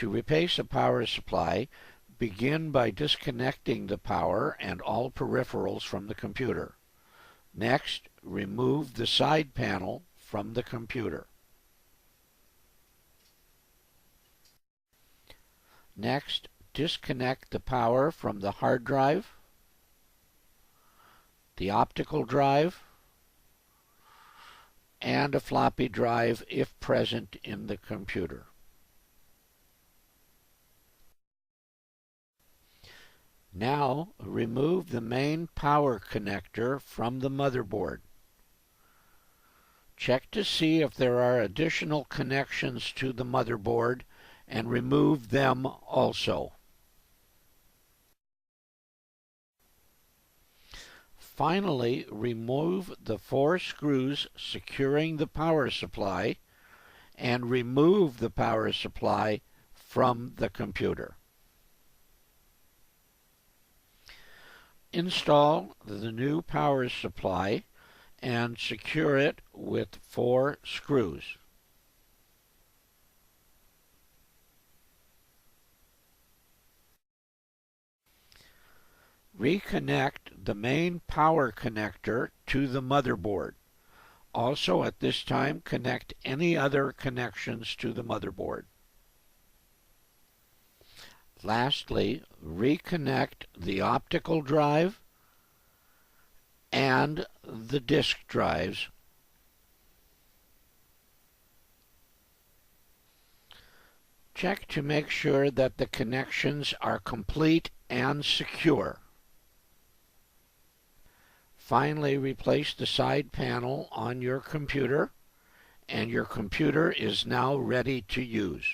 To replace a power supply, begin by disconnecting the power and all peripherals from the computer. Next, remove the side panel from the computer. Next, disconnect the power from the hard drive, the optical drive, and a floppy drive if present in the computer. Now, remove the main power connector from the motherboard. Check to see if there are additional connections to the motherboard and remove them also. Finally, remove the 4 screws securing the power supply and remove the power supply from the computer. Install the new power supply and secure it with 4 screws. Reconnect the main power connector to the motherboard. Also, at this time, connect any other connections to the motherboard. Lastly, reconnect the optical drive and the disk drives. Check to make sure that the connections are complete and secure. Finally, replace the side panel on your computer, and your computer is now ready to use.